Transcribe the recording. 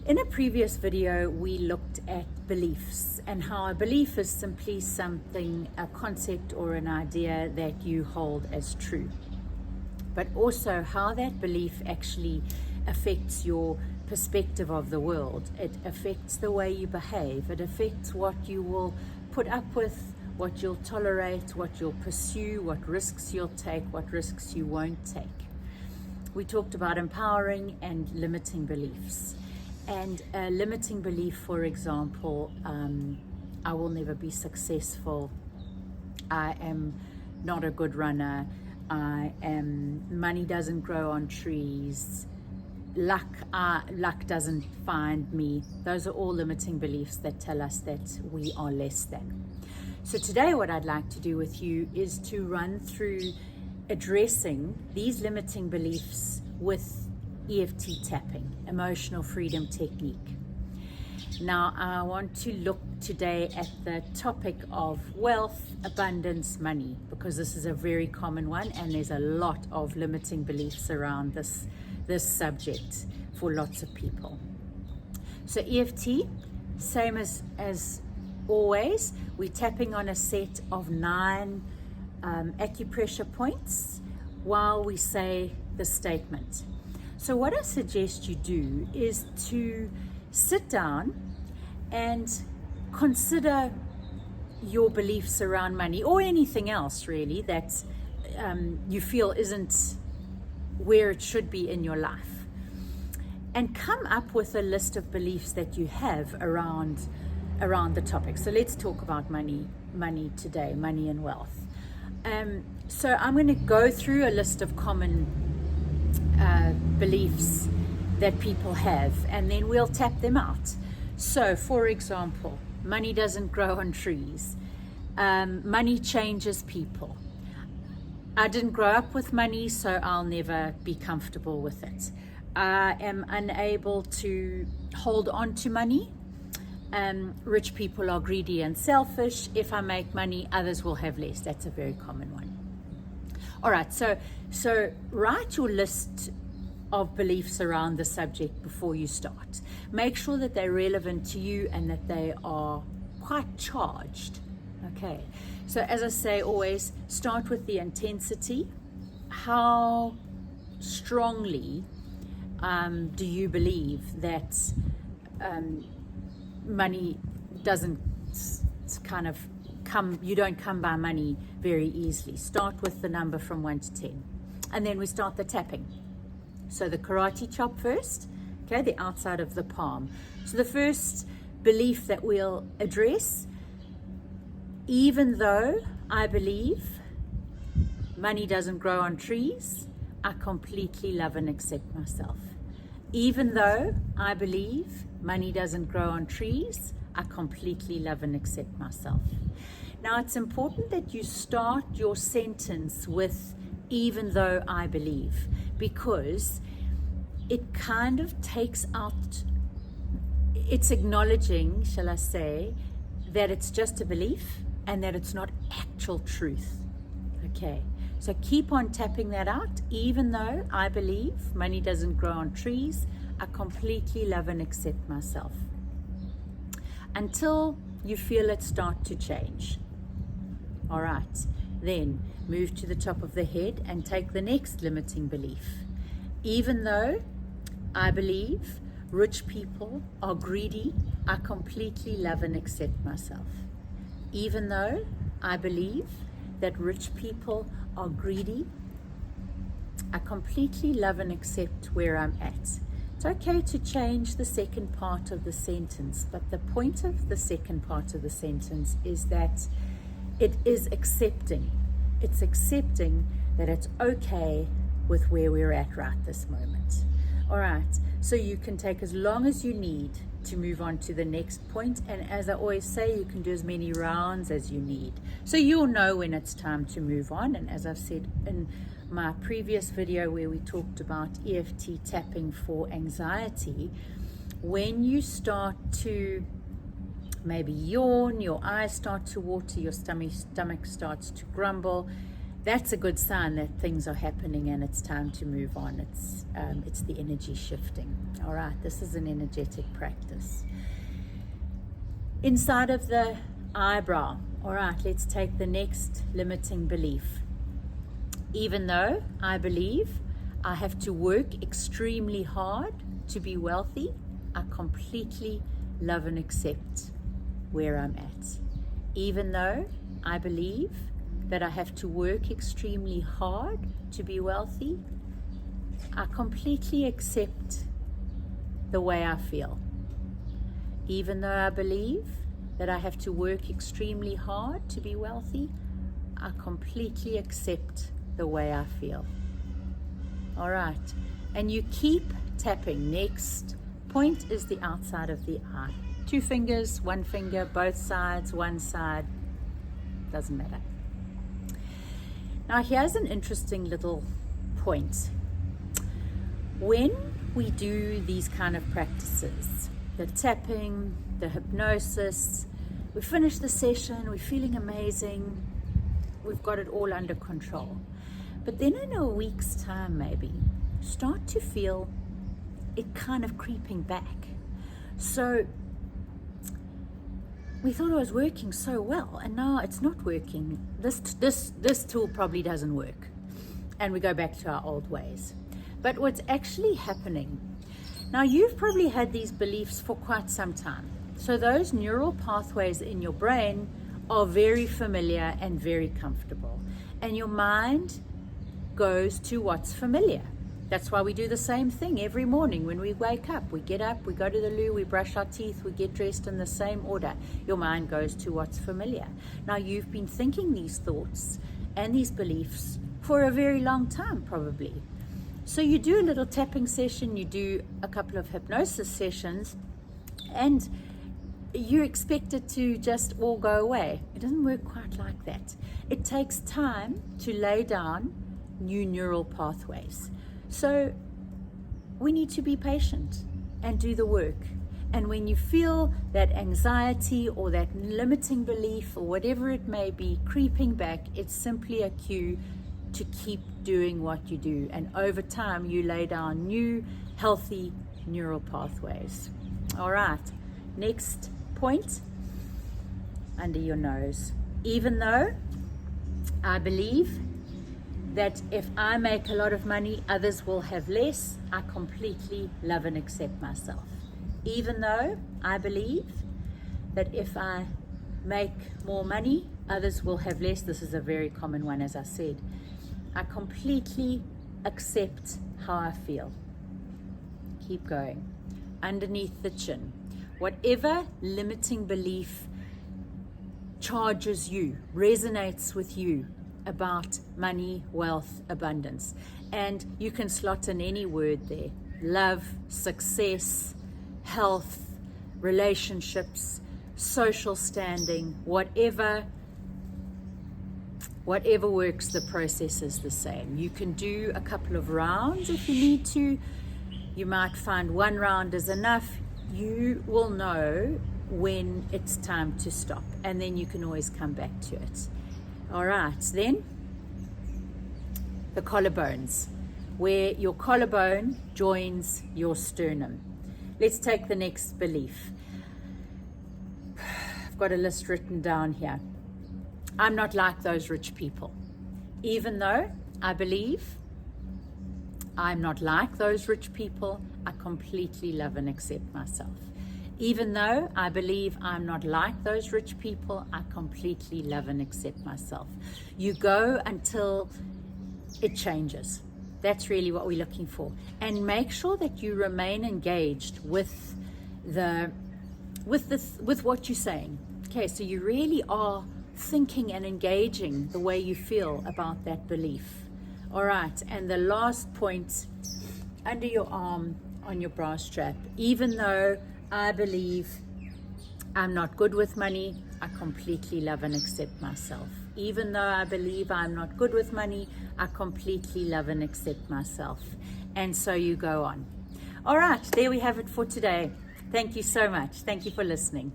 In a previous video, we looked at beliefs and how a belief is simply something, a concept or an idea that you hold as true, but also how that belief actually affects your perspective of the world. It affects the way you behave. It affects what you will put up with, what you'll tolerate, what you'll pursue, what risks you'll take, what risks you won't take. We talked about empowering and limiting beliefs. And a limiting belief, for example, I will never be successful. I am not a good runner. Money doesn't grow on trees. Luck doesn't find me. Those are all limiting beliefs that tell us that we are less than. So today what I'd like to do with you is to run through addressing these limiting beliefs with EFT tapping, emotional freedom technique. Now I want to look today at the topic of wealth, abundance, money, because this is a very common one and there's a lot of limiting beliefs around this subject for lots of people. So EFT, same as always, we're tapping on a set of 9 acupressure points while we say the statement. So what I suggest you do is to sit down and consider your beliefs around money or anything else really that you feel isn't where it should be in your life, and come up with a list of beliefs that you have around the topic. So let's talk about money today, money and wealth. So I'm going to go through a list of common beliefs that people have, and then we'll tap them out. So for example, money doesn't grow on trees. Money changes people. I didn't grow up with money, so I'll never be comfortable with it. I am unable to hold on to money. Rich people are greedy and selfish. If I make money, others will have less. That's a very common one. All right, so write your list of beliefs around the subject before you start. Make sure that they're relevant to you and that they are quite charged. Okay, so as I say, always start with the intensity. How strongly do you believe that money doesn't kind of come, you don't come by money very easily? Start with the number from 1 to 10, and then we start the tapping. So the karate chop first, okay, the outside of the palm. So the first belief that we'll address: even though I believe money doesn't grow on trees, I completely love and accept myself. Even though I believe money doesn't grow on trees, I completely love and accept myself. Now it's important that you start your sentence with even though I believe, because it kind of takes out, it's acknowledging, shall I say, that it's just a belief and that it's not actual truth. Okay, so keep on tapping that out. Even though I believe money doesn't grow on trees, I completely love and accept myself, until you feel it start to change. All right, then move to the top of the head and take the next limiting belief. Even though I believe rich people are greedy, I completely love and accept myself. Even though I believe that rich people are greedy, I completely love and accept where I'm at. It's okay to change the second part of the sentence, but the point of the second part of the sentence is that it is accepting. It's accepting that it's okay with where we're at right this moment. All right, so you can take as long as you need to move on to the next point, and as I always say, you can do as many rounds as you need, so you'll know when it's time to move on. And as I've said in my previous video where we talked about EFT tapping for anxiety, when you start to maybe yawn, your eyes start to water, your stomach starts to grumble, that's a good sign that things are happening and it's time to move on. It's the energy shifting. All right, this is an energetic practice. Inside of the eyebrow, all right, let's take the next limiting belief. Even though I believe I have to work extremely hard to be wealthy, I completely love and accept where I'm at. Even though I believe that I have to work extremely hard to be wealthy, I completely accept the way I feel. Even though I believe that I have to work extremely hard to be wealthy, I completely accept the way I feel. All right, and you keep tapping. Next point is the outside of the eye. 2 fingers, 1 finger, both sides, one side, doesn't matter. Now here's an interesting little point. When we do these kind of practices, the tapping, the hypnosis, we finish the session, we're feeling amazing, we've got it all under control. But then in a week's time maybe, start to feel it kind of creeping back. So we thought it was working so well, and now it's not working. This tool probably doesn't work, and we go back to our old ways. But what's actually happening, now you've probably had these beliefs for quite some time. So those neural pathways in your brain are very familiar and very comfortable, and your mind goes to what's familiar. That's why we do the same thing every morning when we wake up. We get up, we go to the loo, we brush our teeth, we get dressed in the same order. Your mind goes to what's familiar. Now you've been thinking these thoughts and these beliefs for a very long time probably. So you do a little tapping session, you do a couple of hypnosis sessions, and you expect it to just all go away. It doesn't work quite like that. It takes time to lay down new neural pathways. So we need to be patient and do the work. And when you feel that anxiety or that limiting belief or whatever it may be creeping back, it's simply a cue to keep doing what you do. And over time, you lay down new, healthy neural pathways. All right, next point, under your nose. Even though I believe that if I make a lot of money, others will have less, I completely love and accept myself. Even though I believe that if I make more money, others will have less. This is a very common one, as I said. I completely accept how I feel. Keep going. Underneath the chin, whatever limiting belief charges you, resonates with you, about money, wealth, abundance. And you can slot in any word there. Love, success, health, relationships, social standing, whatever works, the process is the same. You can do a couple of rounds if you need to. You might find one round is enough. You will know when it's time to stop, and then you can always come back to it. All right, then the collarbones, where your collarbone joins your sternum. Let's take the next belief. I've got a list written down here. I'm not like those rich people. Even though I believe I'm not like those rich people, I completely love and accept myself. Even though I believe I'm not like those rich people, I completely love and accept myself. You go until it changes. That's really what we're looking for. And make sure that you remain engaged with what you're saying. Okay, so you really are thinking and engaging the way you feel about that belief. All right, and the last point, under your arm on your bra strap. Even though I believe I'm not good with money, I completely love and accept myself. Even though I believe I'm not good with money, I completely love and accept myself. And so you go on. All right, there we have it for today. Thank you so much. Thank you for listening.